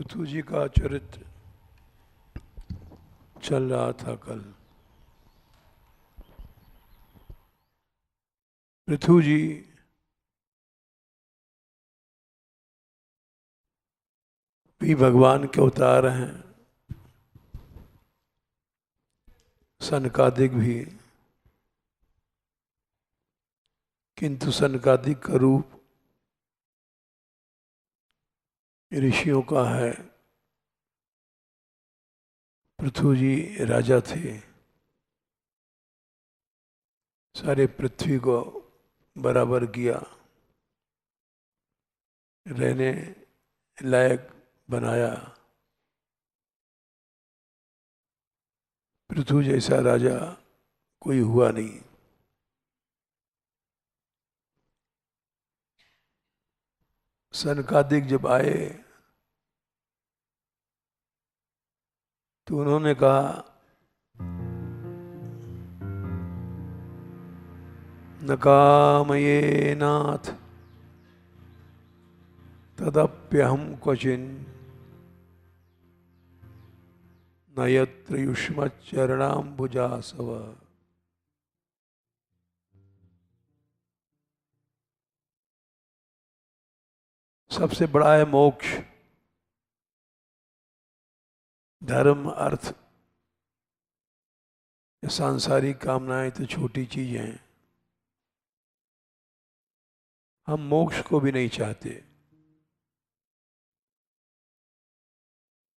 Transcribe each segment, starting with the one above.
पृथु जी का चरित्र चल रहा था कल। पृथु जी भी भगवान के अवतार हैं, सनकादिक भी, किंतु सनकादिक का रूप ऋषियों का है। पृथु जी राजा थे, सारे पृथ्वी को बराबर किया, रहने लायक बनाया। पृथु जैसा राजा कोई हुआ नहीं। सनकादिक जब आए तो उन्होंने कहा, न कामये नाथ तदप्यहम क्वचिन न यत्र युष्मच्चरणाम्बुजासव। सबसे बड़ा है मोक्ष। धर्म, अर्थ, सांसारिक कामनाएं तो छोटी चीज हैं। हम मोक्ष को भी नहीं चाहते।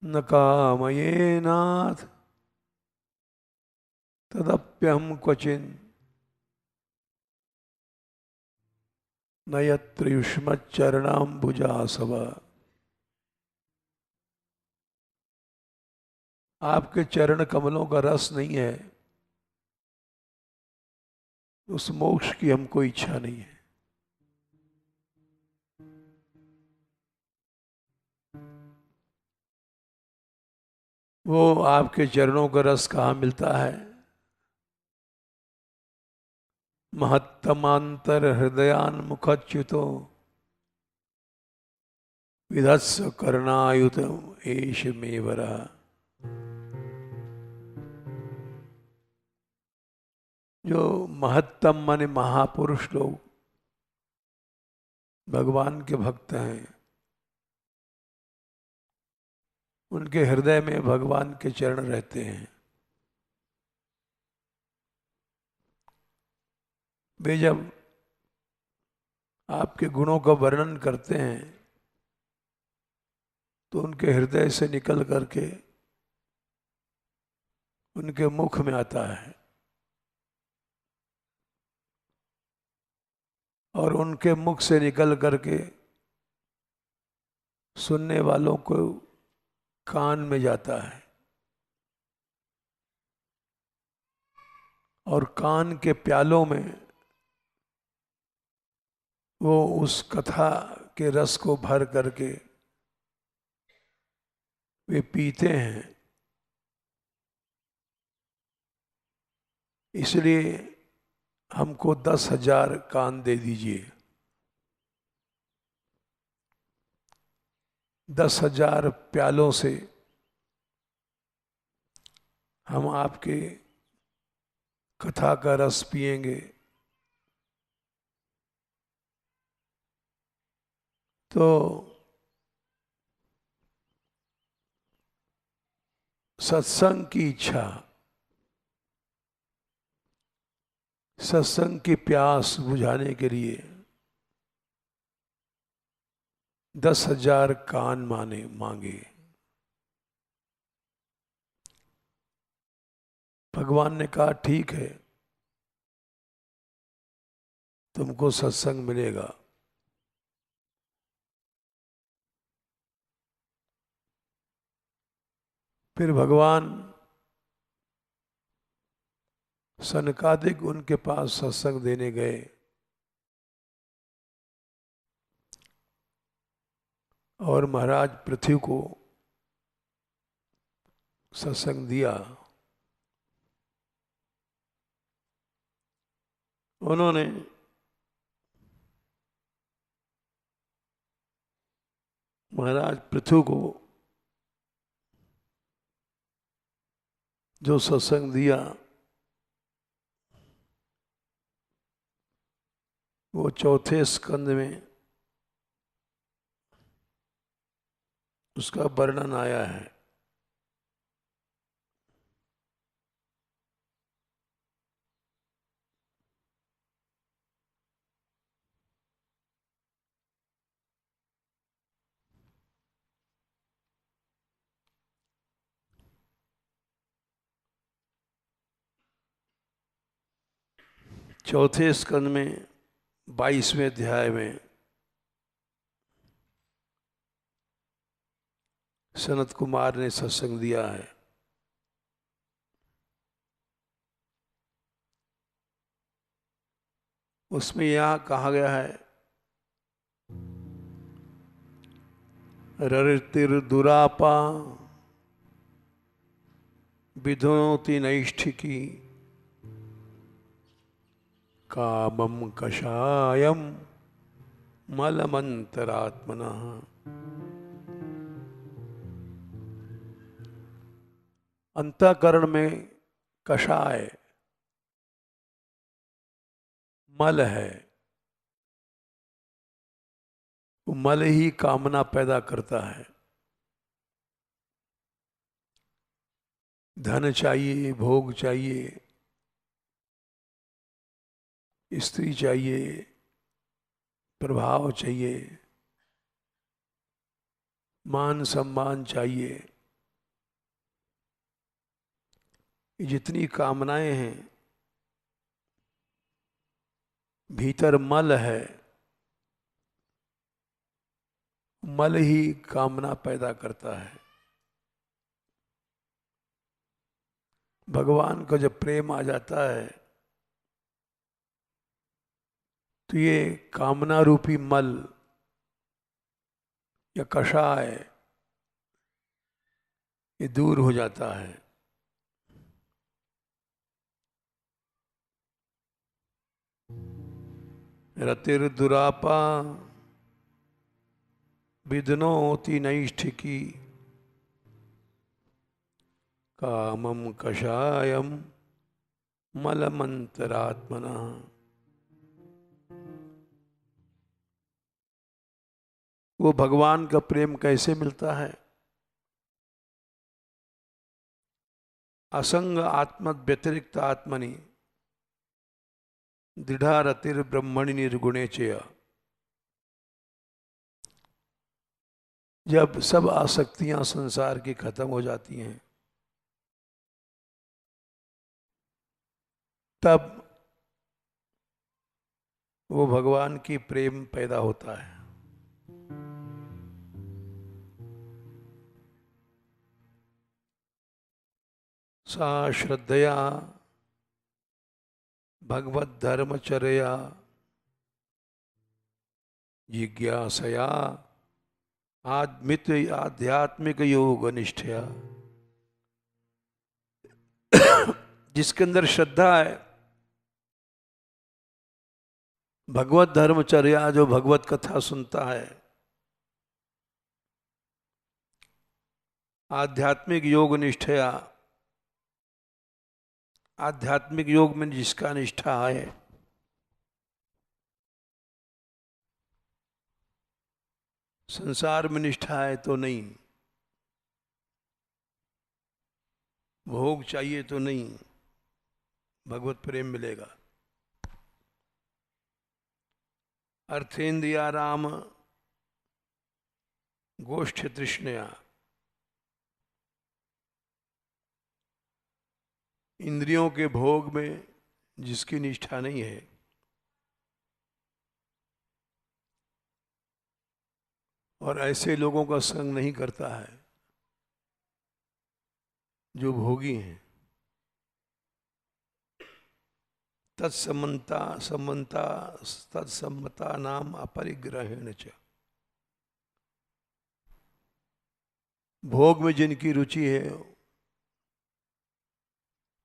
न कामये नाथ तदप्यहम क्वचिन न यत्र युष्मच्चरणाम्बुजासव। आपके चरण कमलों का रस नहीं है, उस मोक्ष की हमको इच्छा नहीं है। वो आपके चरणों का रस कहाँ मिलता है? महत्तमांतर हृदयान मुखच्युतो विधत्स करणायुत एष मेवरा। जो महत्तम माने महापुरुष लोग भगवान के भक्त हैं, उनके हृदय में भगवान के चरण रहते हैं। वे जब आपके गुणों का वर्णन करते हैं तो उनके हृदय से निकल करके उनके मुख में आता है, और उनके मुख से निकल करके सुनने वालों को कान में जाता है, और कान के प्यालों में वो उस कथा के रस को भर करके वे पीते हैं। इसलिए हमको 10,000 कान दे दीजिए। 10,000 प्यालों से हम आपके कथा का रस पिएंगे तो सत्संग की इच्छा, सत्संग की प्यास बुझाने के लिए 10,000 कान मांगे। भगवान ने कहा, ठीक है, तुमको सत्संग मिलेगा। फिर भगवान सनकादिक उनके पास सत्संग देने गए, और महाराज पृथ्वी को सत्संग दिया। उन्होंने महाराज पृथु को जो सत्संग दिया वो चौथे स्कंद में उसका वर्णन आया है। चौथे स्कंद में 22वें अध्याय में सनत कुमार ने सत्संग दिया है। उसमें यहाँ कहा गया है, रतिर्दुरापा विधुनोति नैष्ठिकी कामं कषायम मलमंतरात्मनः। अंतःकरण में कषाय मल है, वो मल ही कामना पैदा करता है। धन चाहिए, भोग चाहिए, स्त्री चाहिए, प्रभाव चाहिए, मान सम्मान चाहिए। ये जितनी कामनाएं हैं, भीतर मल है, मल ही कामना पैदा करता है। भगवान का जब प्रेम आ जाता है तो ये कामना रूपी मल या कषाय ये दूर हो जाता है। रतिर्दुरापा विधुनोति नैष्ठिकी कामं कषायम मलमंतरात्मनः। वो भगवान का प्रेम कैसे मिलता है? असंग आत्म व्यतिरिक्त आत्मनि दृढ़ा रतिर्ब्रह्मणि निर्गुणे चेय। जब सब आसक्तियां संसार की खत्म हो जाती हैं तब वो भगवान की प्रेम पैदा होता है। सा श्रद्धया भगवत धर्मचर्या जिज्ञासया आध्यात्मिक योग निष्ठया। जिसके अंदर श्रद्धा है, भगवत धर्मचर्या जो भगवत कथा सुनता है, आध्यात्मिक योग निष्ठया आध्यात्मिक योग में जिसका निष्ठा है, संसार में निष्ठा है तो नहीं, भोग चाहिए तो नहीं, भगवत प्रेम मिलेगा। अर्थेन्द्रिया राम गोष्ठ तृष्णया। इंद्रियों के भोग में जिसकी निष्ठा नहीं है, और ऐसे लोगों का संग नहीं करता है जो भोगी हैं, तत्सम्मता नाम अपरिग्रहेण च। भोग में जिनकी रुचि है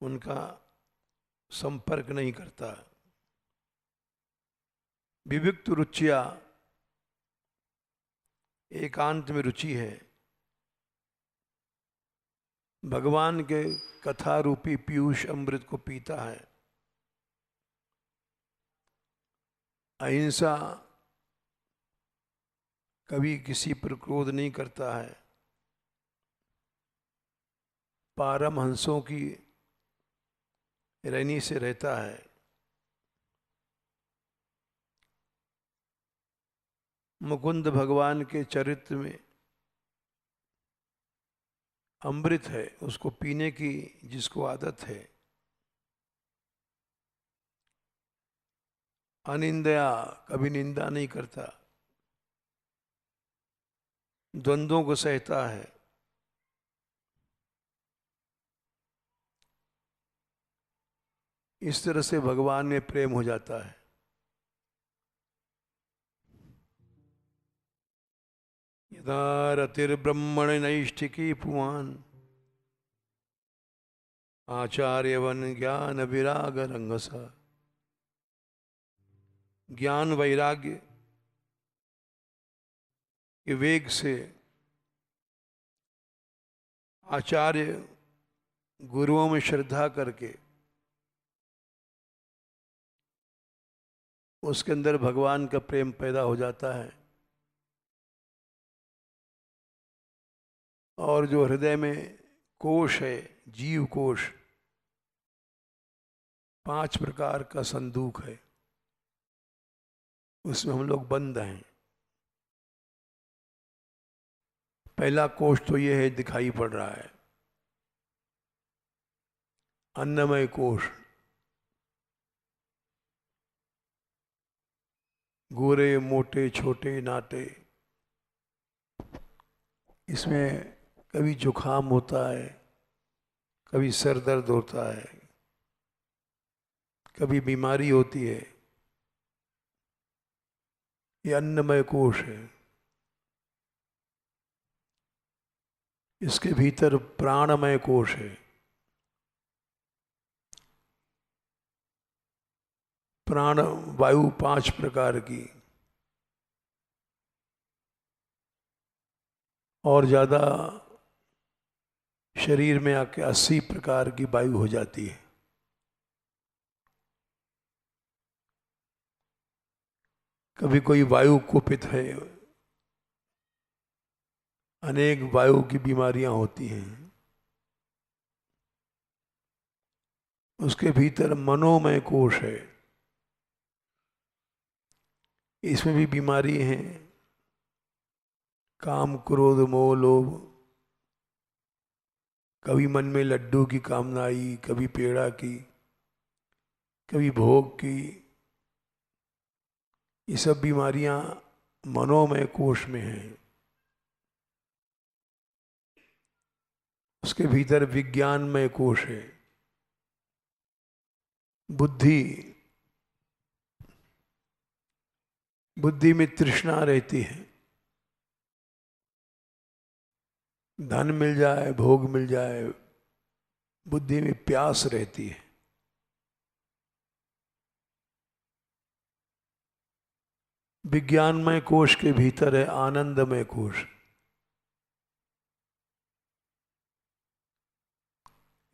उनका संपर्क नहीं करता। विविक्त रुचिया, एकांत में रुचि है, भगवान के कथा रूपी पीयूष अमृत को पीता है, अहिंसा, कभी किसी पर क्रोध नहीं करता है, पारमहंसों की रैनी से रहता है, मुकुंद भगवान के चरित्र में अमृत है, उसको पीने की जिसको आदत है, अनिंदया, कभी निंदा नहीं करता, द्वंद्वों को सहता है, इस तरह से भगवान में प्रेम हो जाता है। यदा रतिर्ब्रह्मण नैष्ठिकी पुमान आचार्यवन ज्ञान विराग रंगसा। ज्ञान वैराग्य के वेग से आचार्य गुरुओं में श्रद्धा करके उसके अंदर भगवान का प्रेम पैदा हो जाता है, और जो हृदय में कोश है, जीव कोश, 5 प्रकार का संदूक है, उसमें हम लोग बंद हैं। पहला कोश तो ये है, दिखाई पड़ रहा है, अन्नमय कोश, गोरे मोटे छोटे नाटे, इसमें कभी जुखाम होता है, कभी सर दर्द होता है, कभी बीमारी होती है, ये अन्नमय कोश है। इसके भीतर प्राणमय कोश है, प्राण वायु 5 प्रकार की, और ज्यादा शरीर में आके 80 प्रकार की वायु हो जाती है। कभी कोई वायु कुपित है, अनेक वायु की बीमारियां होती हैं। उसके भीतर मनोमय कोश है, इसमें भी बीमारी है, काम क्रोध मोह लोभ, कभी मन में लड्डू की कामना आई, कभी पेड़ा की, कभी भोग की, ये सब बीमारियां मनोमय कोश में हैं। उसके भीतर विज्ञानमय कोश है, बुद्धि, बुद्धि में तृष्णा रहती है, धन मिल जाए, भोग मिल जाए, बुद्धि में प्यास रहती है। विज्ञानमय कोश के भीतर है आनंदमय कोश।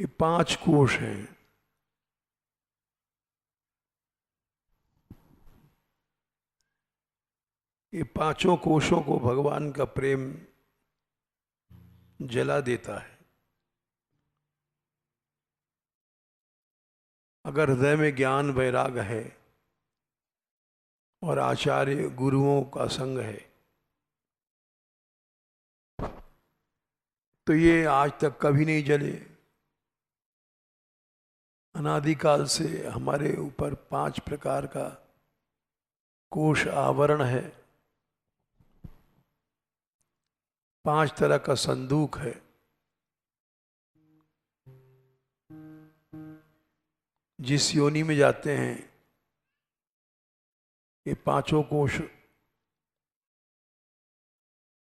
ये 5 कोश हैं। ये 5 कोशों को भगवान का प्रेम जला देता है। अगर हृदय में ज्ञान वैराग है और आचार्य गुरुओं का संग है, तो ये आज तक कभी नहीं जले। अनादिकाल से हमारे ऊपर 5 प्रकार का कोश आवरण है, 5 तरह का संदूक है। जिस योनि में जाते हैं, ये 5 कोश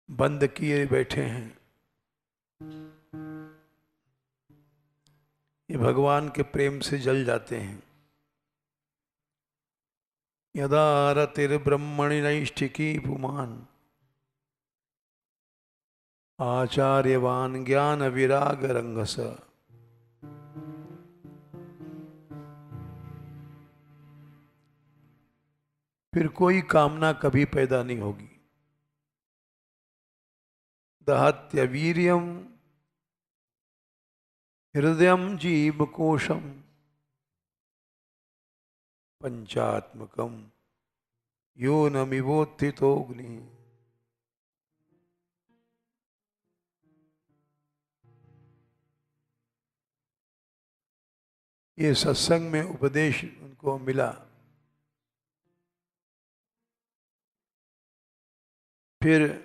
बंद किए बैठे हैं। ये भगवान के प्रेम से जल जाते हैं। यदा रतिर्ब्रह्मणि नैष्ठिकी पुमान आचार्यवान ज्ञान विराग रंगस। फिर कोई कामना कभी पैदा नहीं होगी। दहत्य वीर्यम हृदयम जीवकोशम पंचात्मकम यो नमिवोत्थितोऽग्नि। ये सत्संग में उपदेश उनको मिला। फिर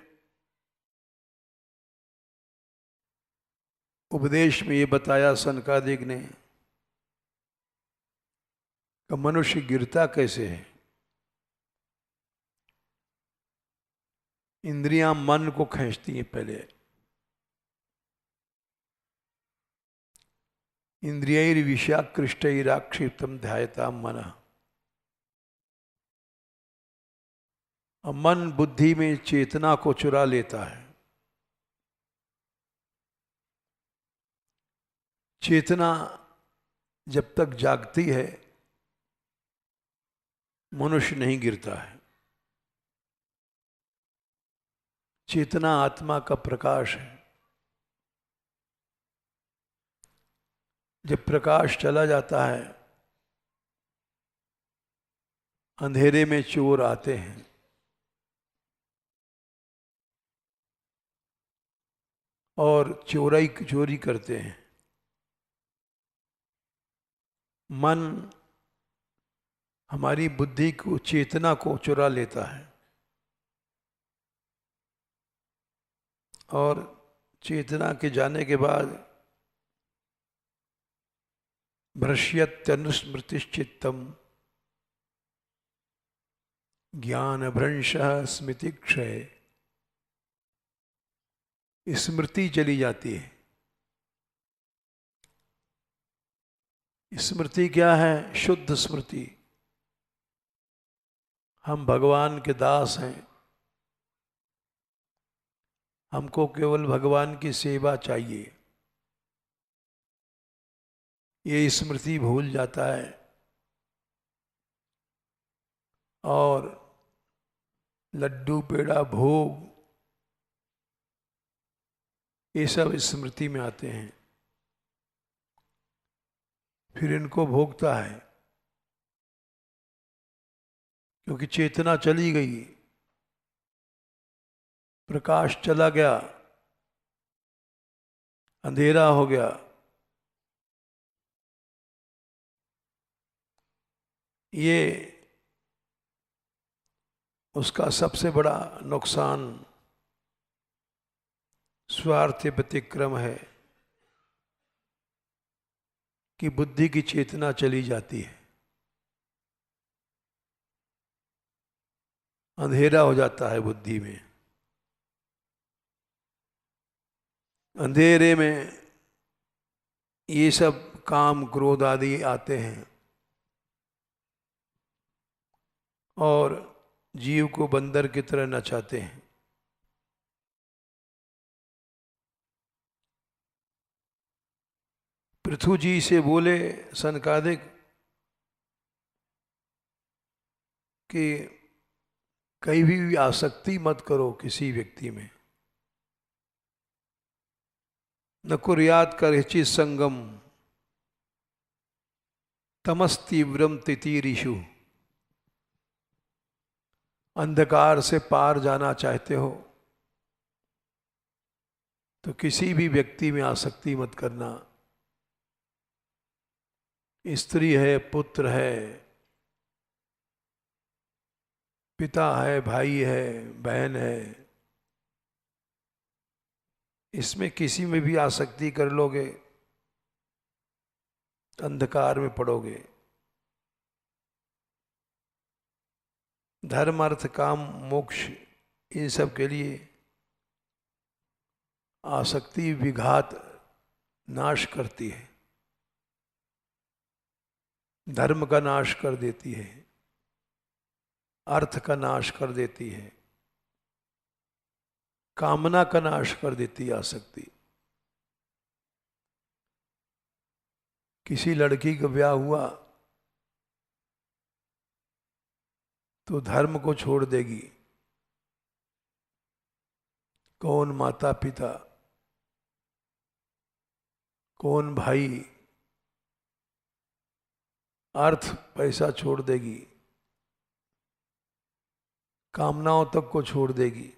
उपदेश में ये बताया सनकादिक ने कि मनुष्य गिरता कैसे है। इंद्रियां मन को खींचती हैं पहले। इंद्रियैर्विषयाकृष्टैराक्षिप्तं ध्यायतां मनः। मन बुद्धि में चेतना को चुरा लेता है। चेतना जब तक जागती है मनुष्य नहीं गिरता है। चेतना आत्मा का प्रकाश है। जब प्रकाश चला जाता है अंधेरे में चोर आते हैं और चोरी करते हैं। मन हमारी बुद्धि को चेतना को चुरा लेता है और चेतना के जाने के बाद भ्रश्यत्यनुस्मृतिश्चित्तम ज्ञान भ्रंशः स्मृति क्षय। स्मृति चली जाती है। स्मृति क्या है? शुद्ध स्मृति। हम भगवान के दास हैं, हमको केवल भगवान की सेवा चाहिए, ये स्मृति भूल जाता है और लड्डू पेड़ा भोग ये सब स्मृति में आते हैं। फिर इनको भोगता है क्योंकि चेतना चली गई, प्रकाश चला गया, अंधेरा हो गया। ये उसका सबसे बड़ा नुकसान स्वार्थ व्यतिक्रम है कि बुद्धि की चेतना चली जाती है, अंधेरा हो जाता है बुद्धि में। अंधेरे में ये सब काम क्रोध आदि आते हैं और जीव को बंदर की तरह नचाते हैं। पृथु जी से बोले सनकादिक कि कहीं भी आसक्ति मत करो किसी व्यक्ति में। न कुर्यात् करहिचित् संगम तमस्तीव्रम तितीरिषु। अंधकार से पार जाना चाहते हो तो किसी भी व्यक्ति में आसक्ति मत करना। स्त्री है, पुत्र है, पिता है, भाई है, बहन है, इसमें किसी में भी आसक्ति कर लोगे अंधकार में पड़ोगे। धर्म अर्थ काम मोक्ष इन सब के लिए आसक्ति विघात नाश करती है, धर्म का नाश कर देती है, अर्थ का नाश कर देती है, कामना का नाश कर देती है आसक्ति। किसी लड़की का ब्याह हुआ तो धर्म को छोड़ देगी। कौन माता पिता, कौन भाई, अर्थ पैसा छोड़ देगी, कामनाओं तक को छोड़ देगी,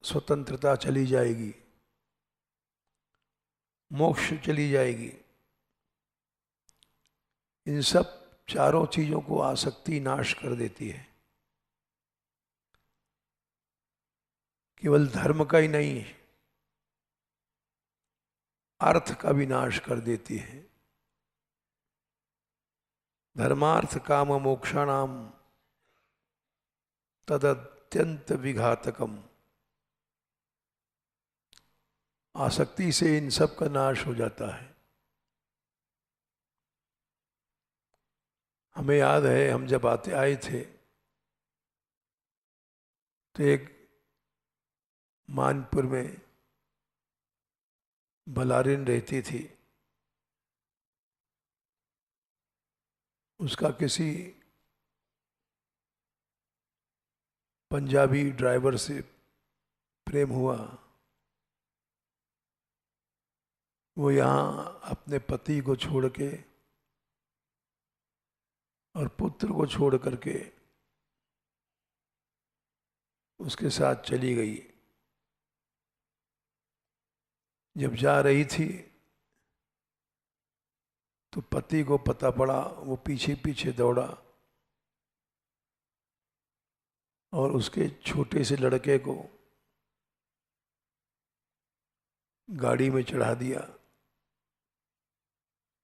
स्वतंत्रता चली जाएगी, मोक्ष चली जाएगी। इन सब चारों चीजों को आसक्ति नाश कर देती है। केवल धर्म का ही नहीं, अर्थ का भी नाश कर देती है। धर्मार्थ काम मोक्षाणाम तदत्यंत विघातकम। आसक्ति से इन सब का नाश हो जाता है। हमें याद है, हम जब आए थे तो एक मानपुर में बलारिन रहती थी। उसका किसी पंजाबी ड्राइवर से प्रेम हुआ। वो यहाँ अपने पति को छोड़ के और पुत्र को छोड़ करके उसके साथ चली गई। जब जा रही थी तो पति को पता पड़ा, वो पीछे पीछे दौड़ा और उसके छोटे से लड़के को गाड़ी में चढ़ा दिया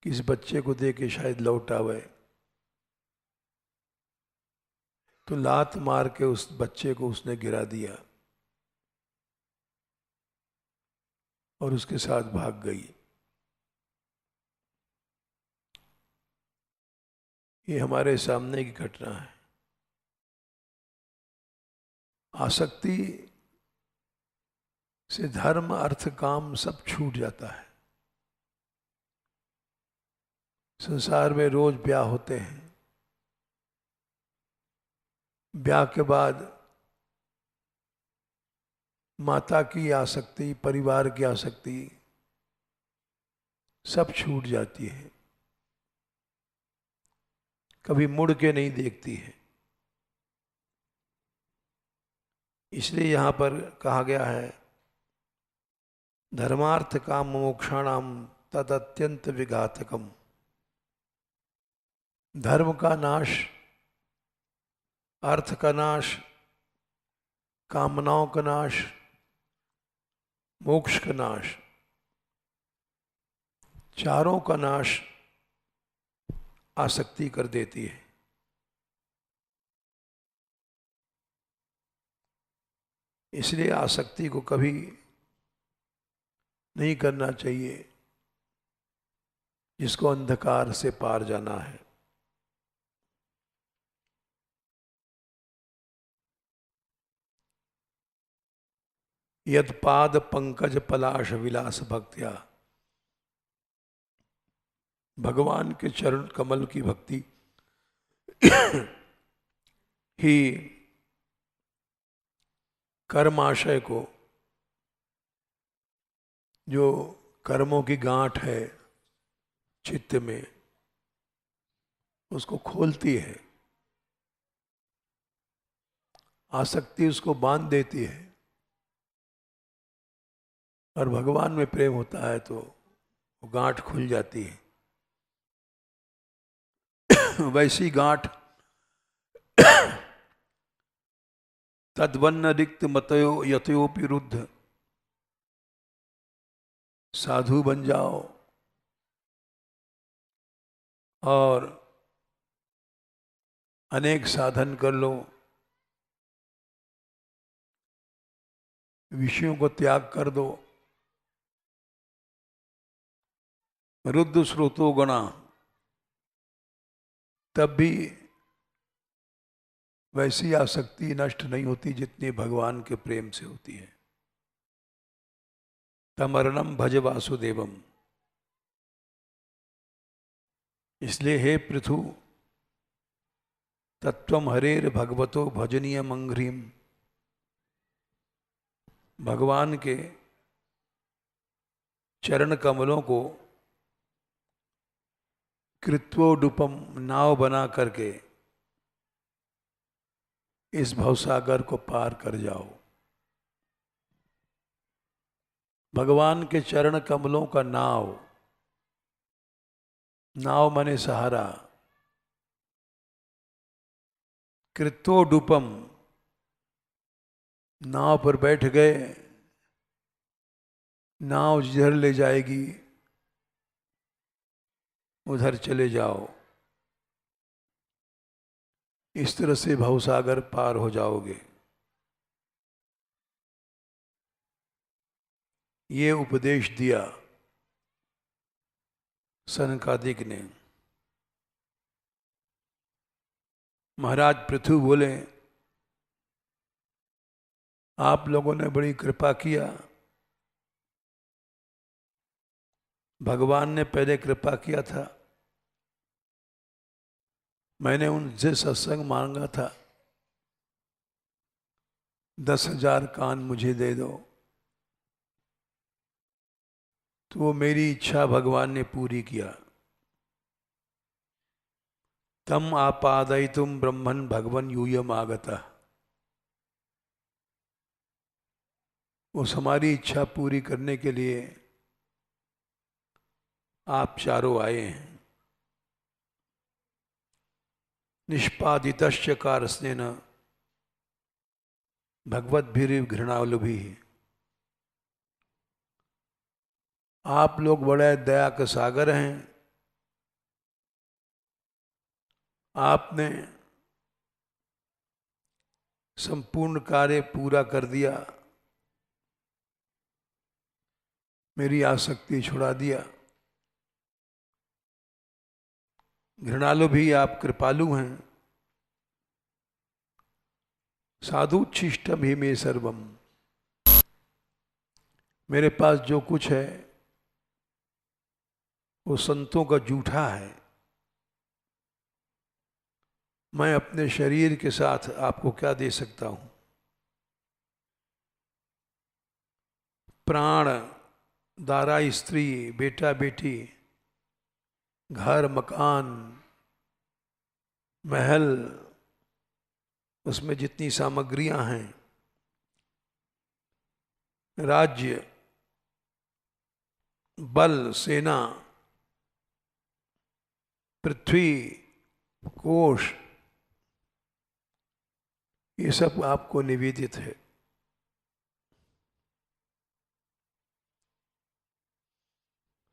कि इस बच्चे को दे के शायद लौट आवे। तो लात मार के उस बच्चे को उसने गिरा दिया और उसके साथ भाग गई। ये हमारे सामने की घटना है। आसक्ति से धर्म अर्थ काम सब छूट जाता है। संसार में रोज ब्याह होते हैं। ब्याह के बाद माता की आसक्ति, परिवार की आसक्ति सब छूट जाती है। कभी मुड़ के नहीं देखती है। इसलिए यहाँ पर कहा गया है, धर्मार्थ काम मोक्षाणाम तदत्यंत विघातकम। धर्म का नाश, अर्थ का नाश, कामनाओं का नाश, मोक्ष का नाश, चारों का नाश आसक्ति कर देती है। इसलिए आसक्ति को कभी नहीं करना चाहिए जिसको अंधकार से पार जाना है। यद पाद पंकज पलाश विलास भक्त्या। भगवान के चरण कमल की भक्ति ही कर्माशय को, जो कर्मों की गांठ है चित्त में, उसको खोलती है। आसक्ति उसको बांध देती है। और भगवान में प्रेम होता है तो वो गांठ खुल जाती है। वैसी गांठ तद्वन्न रिक्त मतयो यतयोपि रुद्ध। साधु बन जाओ और अनेक साधन कर लो, विषयों को त्याग कर दो। रुद्ध स्रोतो गणा, तब भी वैसी आसक्ति नष्ट नहीं होती जितनी भगवान के प्रेम से होती है। तमरणम भज वासुदेवम। इसलिए हे पृथु, तत्वम हरेर भगवतो भजनीय मंघ्रिम, भगवान के चरण कमलों को कृत्वोडुपम नाव बना करके इस भवसागर को पार कर जाओ। भगवान के चरण कमलों का नाव, नाव माने सहारा, कृत्वोडुपम, नाव पर बैठ गए, नाव जिधर ले जाएगी उधर चले जाओ। इस तरह से भवसागर पार हो जाओगे। ये उपदेश दिया सनकादिक ने। महाराज पृथु बोले, आप लोगों ने बड़ी कृपा किया। भगवान ने पहले कृपा किया था, मैंने उनसे सत्संग मांगा था, 10,000 कान मुझे दे दो, तो वो मेरी इच्छा भगवान ने पूरी किया। तम आपादयितुम ब्रह्मन् भगवन् यूयम आगता। उस हमारी इच्छा पूरी करने के लिए आप चारों आए हैं। निष्पादितश्च कारस्नेन भगवद्भिरिव घृणालुभिः। आप लोग बड़े दया के सागर हैं। आपने संपूर्ण कार्य पूरा कर दिया, मेरी आसक्ति छुड़ा दिया। घृणालु भी आप कृपालु हैं। साधुच्छिष्टम ही मे सर्वम। मेरे पास जो कुछ है वो संतों का जूठा है। मैं अपने शरीर के साथ आपको क्या दे सकता हूं? प्राण, दारा स्त्री, बेटा बेटी, घर मकान, महल, उसमें जितनी सामग्रियां हैं, राज्य, बल, सेना, पृथ्वी, कोश, ये सब आपको निवेदित है।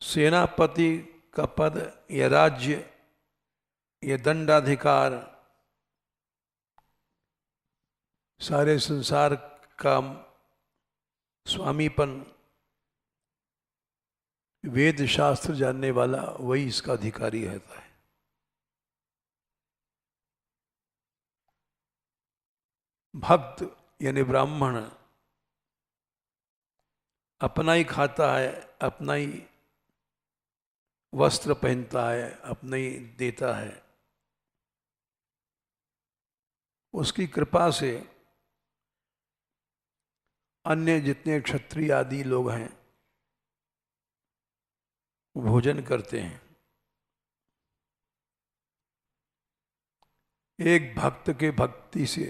सेनापति का पद या राज्य या दंडाधिकार, सारे संसार का स्वामीपन, वेद शास्त्र जानने वाला वही इसका अधिकारी रहता है। भक्त यानी ब्राह्मण अपना ही खाता है, अपना ही वस्त्र पहनता है, अपना ही देता है। उसकी कृपा से अन्य जितने क्षत्रिय आदि लोग हैं भोजन करते हैं। एक भक्त के भक्ति से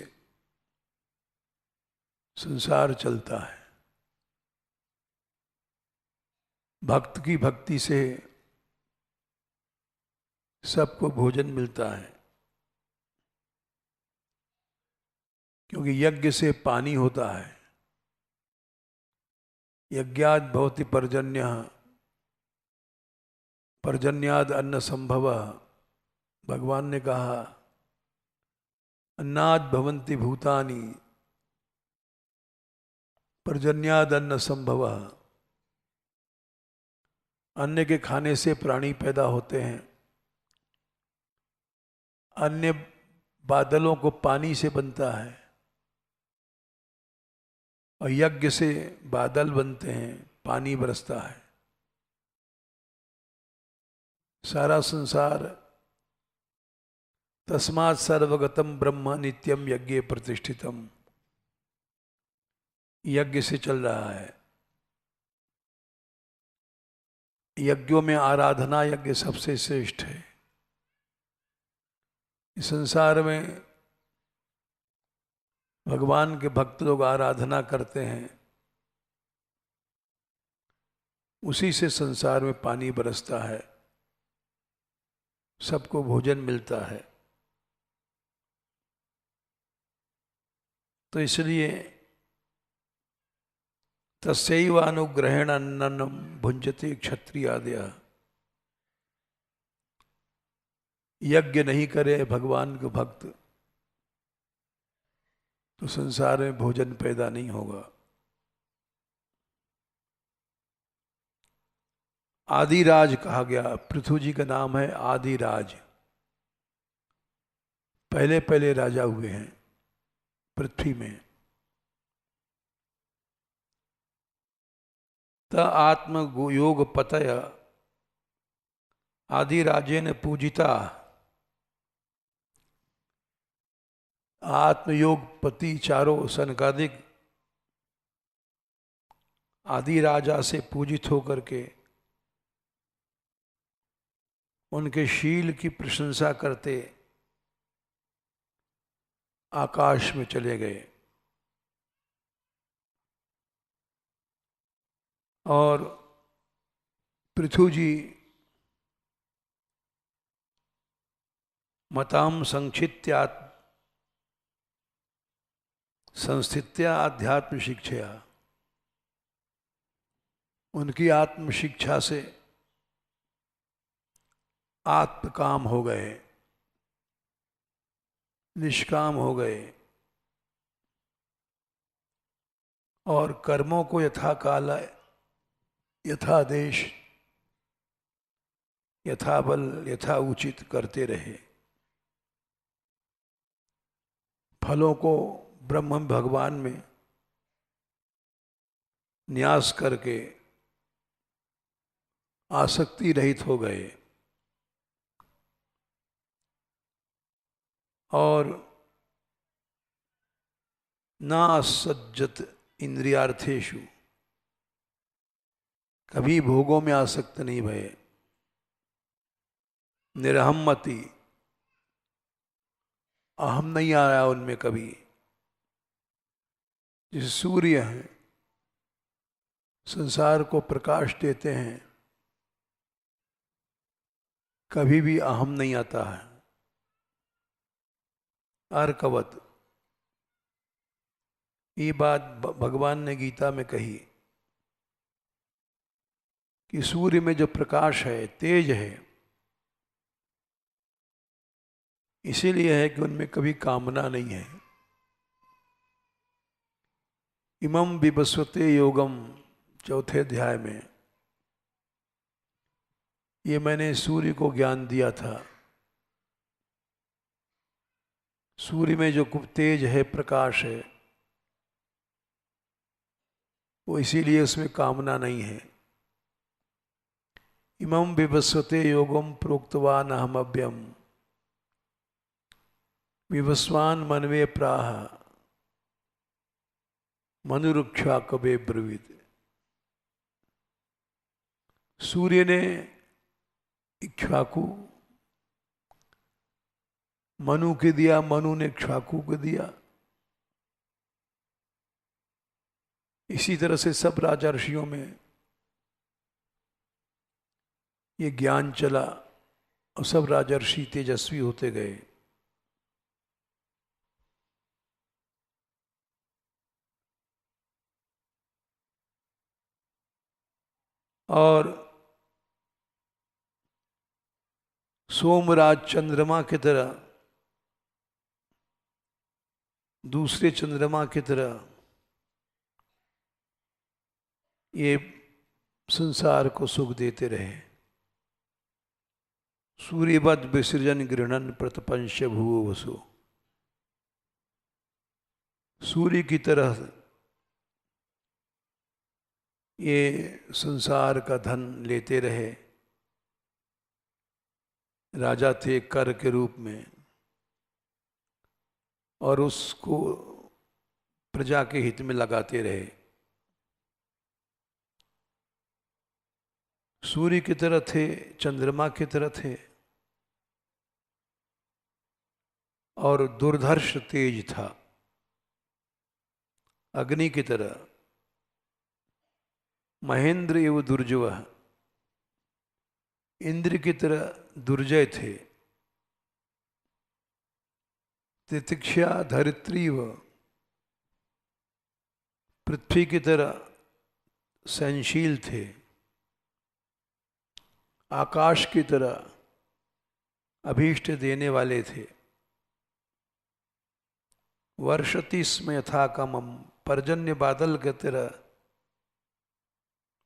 संसार चलता है। भक्त की भक्ति से सबको भोजन मिलता है, क्योंकि यज्ञ से पानी होता है। यज्ञाद भवति पर्जन्यः, पर्जन्याद अन्न संभवः। भगवान ने कहा अन्नाद भवन्ति भूतानि, पर्जन्याद अन्न संभवः। अन्न के खाने से प्राणी पैदा होते हैं। अन्य बादलों को पानी से बनता है और यज्ञ से बादल बनते हैं, पानी बरसता है। सारा संसार तस्मात् सर्वगतम ब्रह्म नित्यम यज्ञ प्रतिष्ठितम, यज्ञ से चल रहा है। यज्ञों में आराधना यज्ञ सबसे श्रेष्ठ है। इस संसार में भगवान के भक्त लोग आराधना करते हैं, उसी से संसार में पानी बरसता है, सबको भोजन मिलता है। तो इसलिए तस्यैव अनुग्रहेण अन्नम भुंजते क्षत्रियादयः, यज्ञ नहीं करे भगवान के भक्त तो संसार में भोजन पैदा नहीं होगा। आदिराज कहा गया, पृथु जी का नाम है आदिराज, पहले पहले राजा हुए हैं पृथ्वी में। त आत्म योग पतय आदिराजेन पूजिता, आत्मयोग पति चारों सनकादिक आदि राजा से पूजित होकर के उनके शील की प्रशंसा करते आकाश में चले गए। और पृथु जी मताम संक्षित्यात् संस्थित्या आध्यात्म शिक्षया, उनकी आत्म शिक्षा से आत्मकाम हो गए, निष्काम हो गए और कर्मों को यथा काल यथा देश यथा बल यथा उचित करते रहे। फलों को ब्रह्म भगवान में न्यास करके आसक्ति रहित हो गए और ना सज्जत इंद्रियार्थेषु, कभी भोगों में आसक्त नहीं भये। निरहम्मति, अहम नहीं आया उनमें कभी। जैसे सूर्य हैं, संसार को प्रकाश देते हैं, कभी भी अहम नहीं आता है। अर्कवत, ये बात भगवान ने गीता में कही कि सूर्य में जो प्रकाश है, तेज है, इसीलिए है कि उनमें कभी कामना नहीं है। इमं विवस्वते योगम, चौथे अध्याय में ये मैंने सूर्य को ज्ञान दिया था। सूर्य में जो तेज है, प्रकाश है, वो इसीलिए उसमें कामना नहीं है। इमं विवस्वते योगम प्रोक्तवान अहमभ्यम विवस्वान मनवे प्राह मनुरुक्षा कबे ब्रवीत। सूर्य ने इक्ष्वाकु मनु के दिया, मनु ने इक्ष्वाकु को दिया। इसी तरह से सब राजा ऋषियों में ये ज्ञान चला और सब राजा ऋषि तेजस्वी होते गए। और सोमराज चंद्रमा की तरह, दूसरे चंद्रमा की तरह ये संसार को सुख देते रहे। सूर्यवद विसर्जन गृहणन प्रतपंश भूव वसु, सूर्य की तरह ये संसार का धन लेते रहे। राजा थे कर के रूप में, और उसको प्रजा के हित में लगाते रहे। सूर्य की तरह थे, चंद्रमा की तरह थे, और दुर्धर्ष तेज था, अग्नि की तरह। महेंद्र एवं दुर्जय, इंद्र की तरह दुर्जय थे। तितिक्षा धरित्री व पृथ्वी की तरह सहनशील थे। आकाश की तरह अभीष्ट देने वाले थे। वर्षति स्म यथा कमम, पर्जन्य बादल की तरह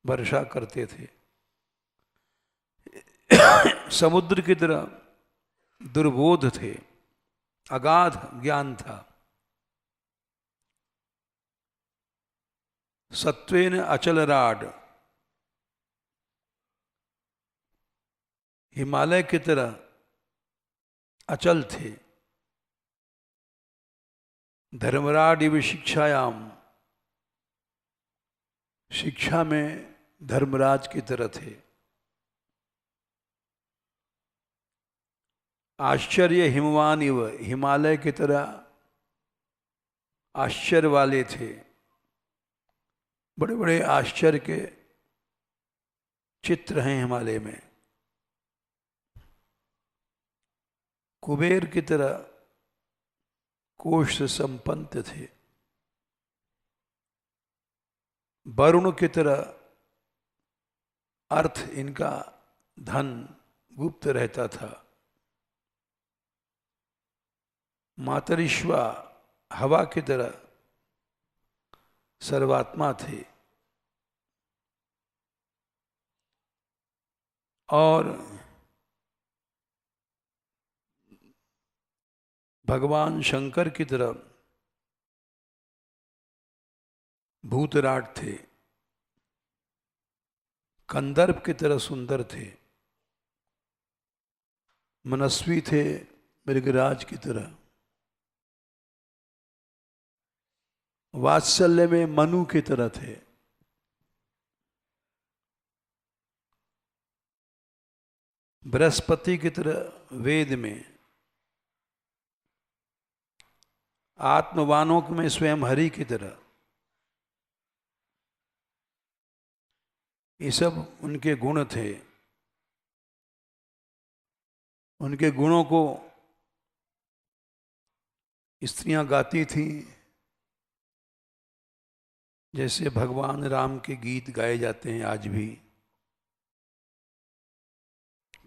वर्षा करते थे। समुद्र की तरह दुर्बोध थे, अगाध ज्ञान था। सत्वेन अचल राड, हिमालय की तरह अचल थे। धर्मराड इव शिक्षायाम, शिक्षा में धर्मराज की तरह थे। आश्चर्य हिमवान इव, हिमालय की तरह आश्चर्य वाले थे। बड़े बड़े आश्चर्य के चित्र हैं हिमालय में। कुबेर की तरह कोष से संपन्न थे। वरुण की तरह अर्थ, इनका धन गुप्त रहता था। मातरिश्वा, हवा की तरह सर्वात्मा थे। और भगवान शंकर की तरह भूतराट थे। कंदर्प की तरह सुंदर थे। मनस्वी थे, मृगराज की तरह। वात्सल्य में मनु की तरह थे। बृहस्पति की तरह वेद में। आत्मवानों में स्वयं हरि की तरह। ये सब उनके गुण थे। उनके गुणों को स्त्रियां गाती थीं, जैसे भगवान राम के गीत गाए जाते हैं आज भी।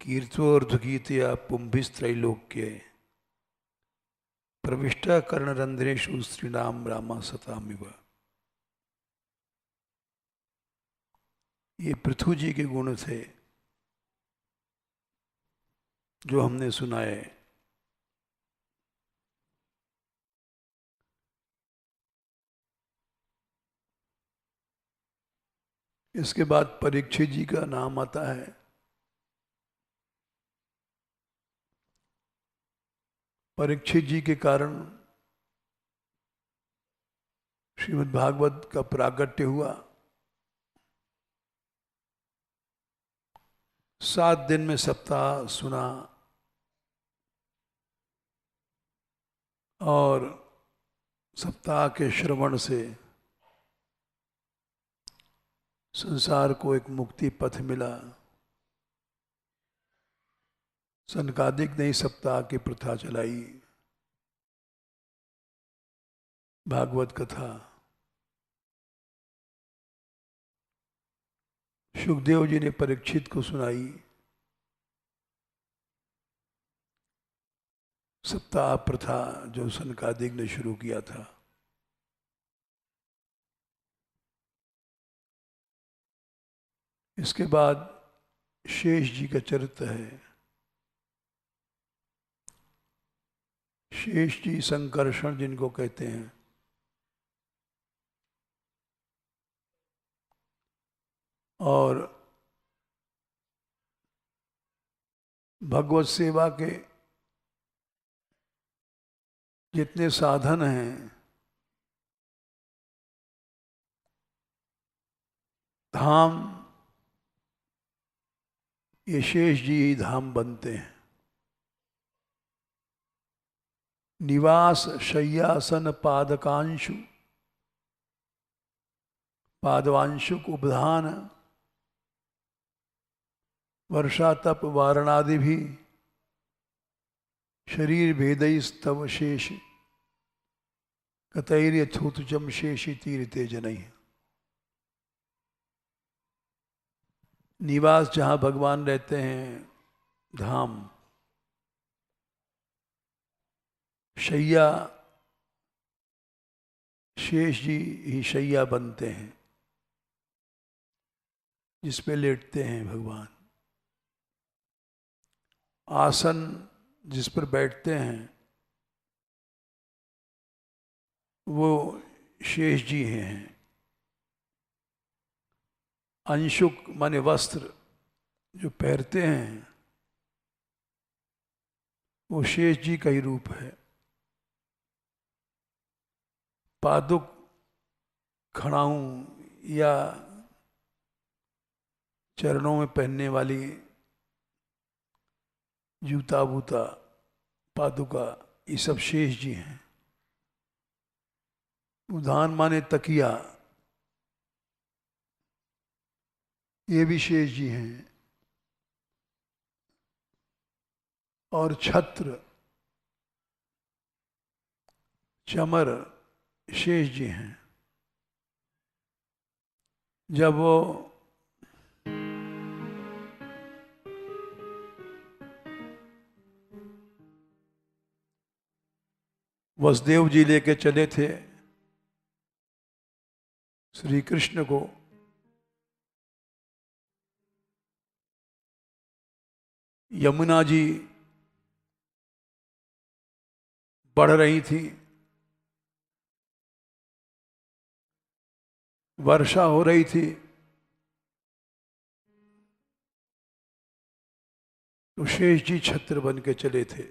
कीर्तोर्ध गीतया पुंभिस्त्रैलोक्ये, प्रविष्टा कर्णरंध्रेषु श्रीराम रामा सतामिव। ये पृथु जी के गुण थे जो हमने सुनाए। इसके बाद परीक्षित जी का नाम आता है। परीक्षित जी के कारण श्रीमद् भागवत का प्रागट्य हुआ। 7 दिन में सप्ताह सुना, और सप्ताह के श्रवण से संसार को एक मुक्ति पथ मिला। सनकादिक ने सप्ताह की प्रथा चलाई, भागवत कथा। सुखदेव जी ने परीक्षित को सुनाई। सप्ताह प्रथा जो सनकादिक ने शुरू किया था। इसके बाद शेष जी का चरित्र है। शेष जी संकर्षण जिनको कहते हैं, और भगवत सेवा के जितने साधन हैं, धाम, ये शेष जी ही धाम बनते हैं। निवास शय्यासन पादकांशु, पादवांशुक उपधान, वर्षा तप वारणादि भी शरीर भेदई स्तव शेष कतैर्य थूतुचम शेषी तीरते जनई। निवास जहाँ भगवान रहते हैं, धाम, शैया, शेष जी ही शैया बनते हैं जिस पे लेटते हैं भगवान। आसन जिस पर बैठते हैं वो शेष जी हैं। अंशुक माने वस्त्र जो पहनते हैं वो शेष जी का ही रूप है। पादुक खड़ाऊं या चरणों में पहनने वाली जूता बूता, पादुका, ये सब शेष जी हैं। उदान माने तकिया, ये भी शेष जी हैं। और छत्र, चमर शेष जी हैं। जब वो वसुदेव जी लेके चले थे श्री कृष्ण को, यमुना जी बढ़ रही थी, वर्षा हो रही थी, तो शेष जी छत्र बन के चले थे।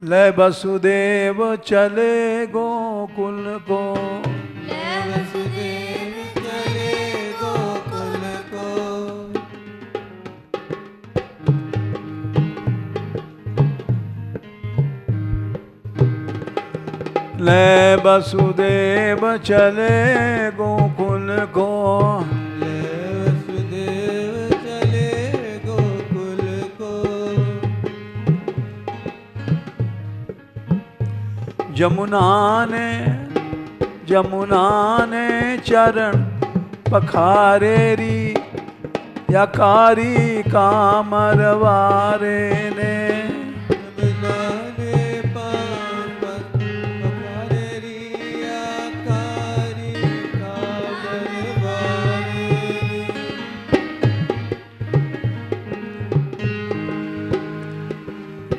ले वसुदेव चले गोकुल को, ले वसुदेव चले गोकुल को, ले वसुदेव चले गोकुल को, ले वसुदेव चले गोकुल को, जमुना ने चरण पखारे री, या कारी कामरवारे ने,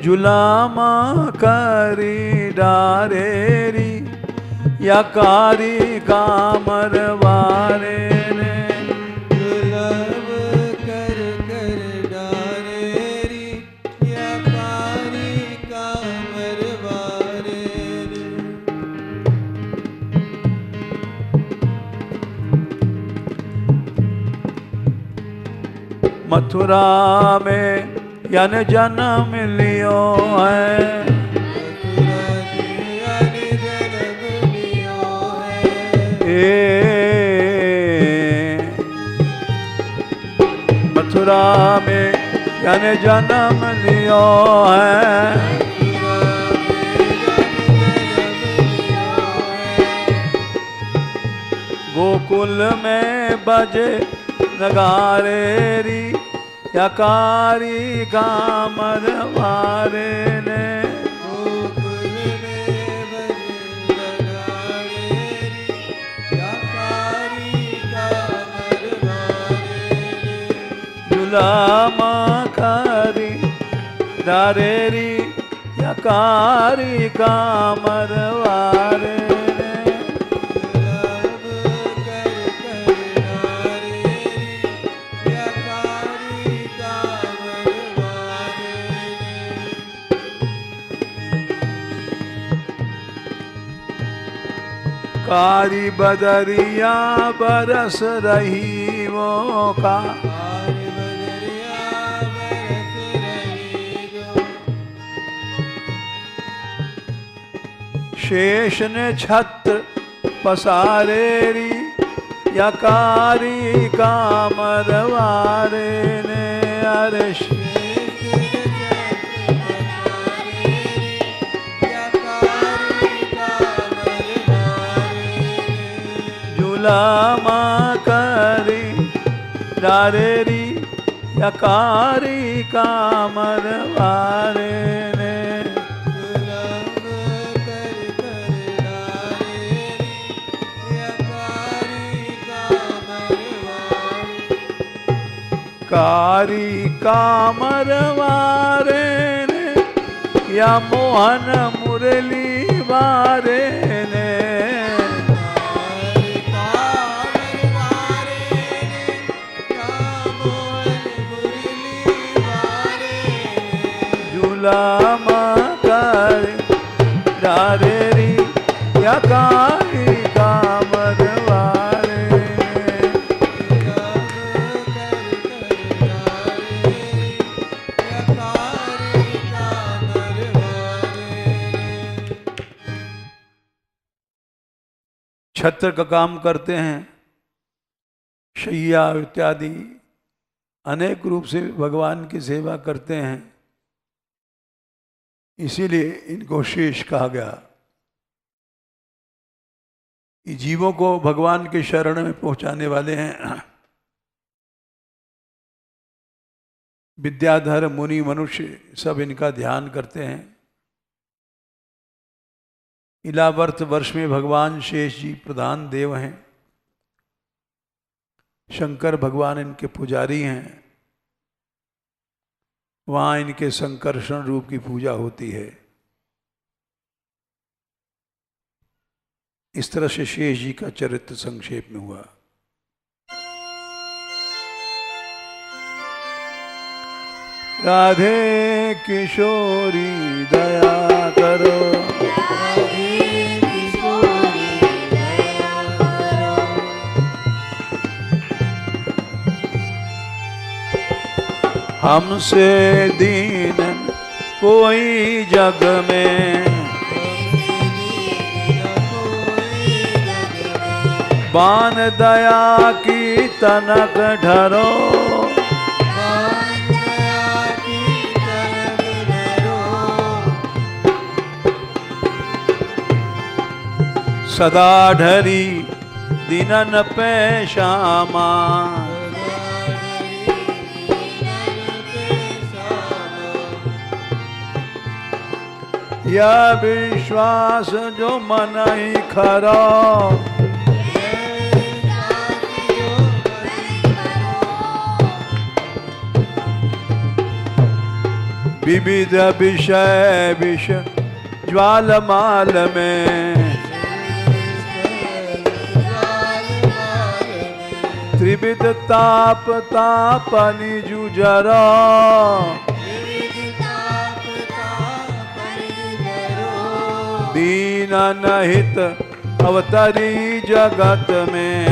जुलामा करी डारेरी, या कारी कामरवारे ने, दुर्लभ कर कर डारेरी, या कारी कामरवारे रे। मथुरा में यन जन्म लियो है, मथुरा में यन जन्म लियो है, गोकुल में बजे नगारे री, या कारी कामरवारे ने, गोकुल में बजे नगारे री, या कारी कामरवारे रे। जुलामा कारी रारेरी यकारी कामरवारे दुर्लभ कर कर नारेरी यकारी कामरवारे कारी बदरिया बरस रही वो का कारी बदरिया बरस रही जो शेष ने छत्र पसारेरी यकारी कामरवारे ने अर्श जुलामा करी रारेरी यकारी कामरवारे ने दुर्लभ कर कर नारेरी यकारी कामरवारे कारी कामरवारे ने या मोहन मुरली वारे ने जुलामा कर रारेरी यकारी कामरवारे छत्र का काम करते हैं, शैया इत्यादि अनेक रूप से भगवान की सेवा करते हैं, इसीलिए इनको शेष कहा गया। ये जीवों को भगवान के शरण में पहुंचाने वाले हैं। विद्याधर मुनि मनुष्य सब इनका ध्यान करते हैं। इलावर्त वर्ष में भगवान शेष जी प्रधान देव हैं। शंकर भगवान इनके पुजारी हैं। वहाँ इनके संकर्षण रूप की पूजा होती है। इस तरह से शेष जी का चरित्र संक्षेप में हुआ। राधे किशोरी दया करो, राधे किशोरी दया करो, हमसे दीन कोई जग में, बान दया की तनक ढरो, सदा ढरी दिनन पे श्यामा, यह विश्वास जो मन ही खरा, विविध विषय विष ज्वालमाल में, त्रिविध ताप तापनि जुजरा, दीन नहित अवतरी जगत में,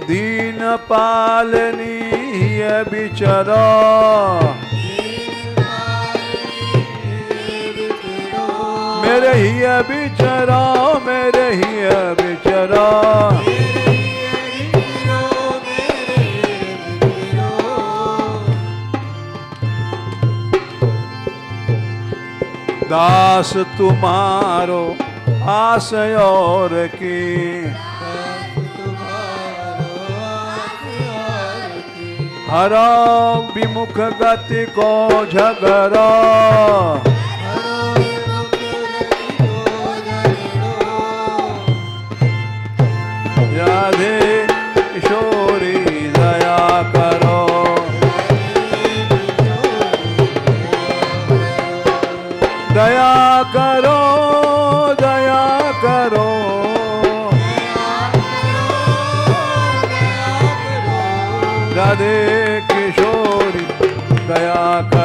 दीन पालनी बिचरा, मेरे ही बिचरा, मेरे ही बिचरा, दास तुम्हारो आस और की, हरा विमुख गति को झगड़ा, राधे किशोर दया करो दया करो राधे किशोरी दया करो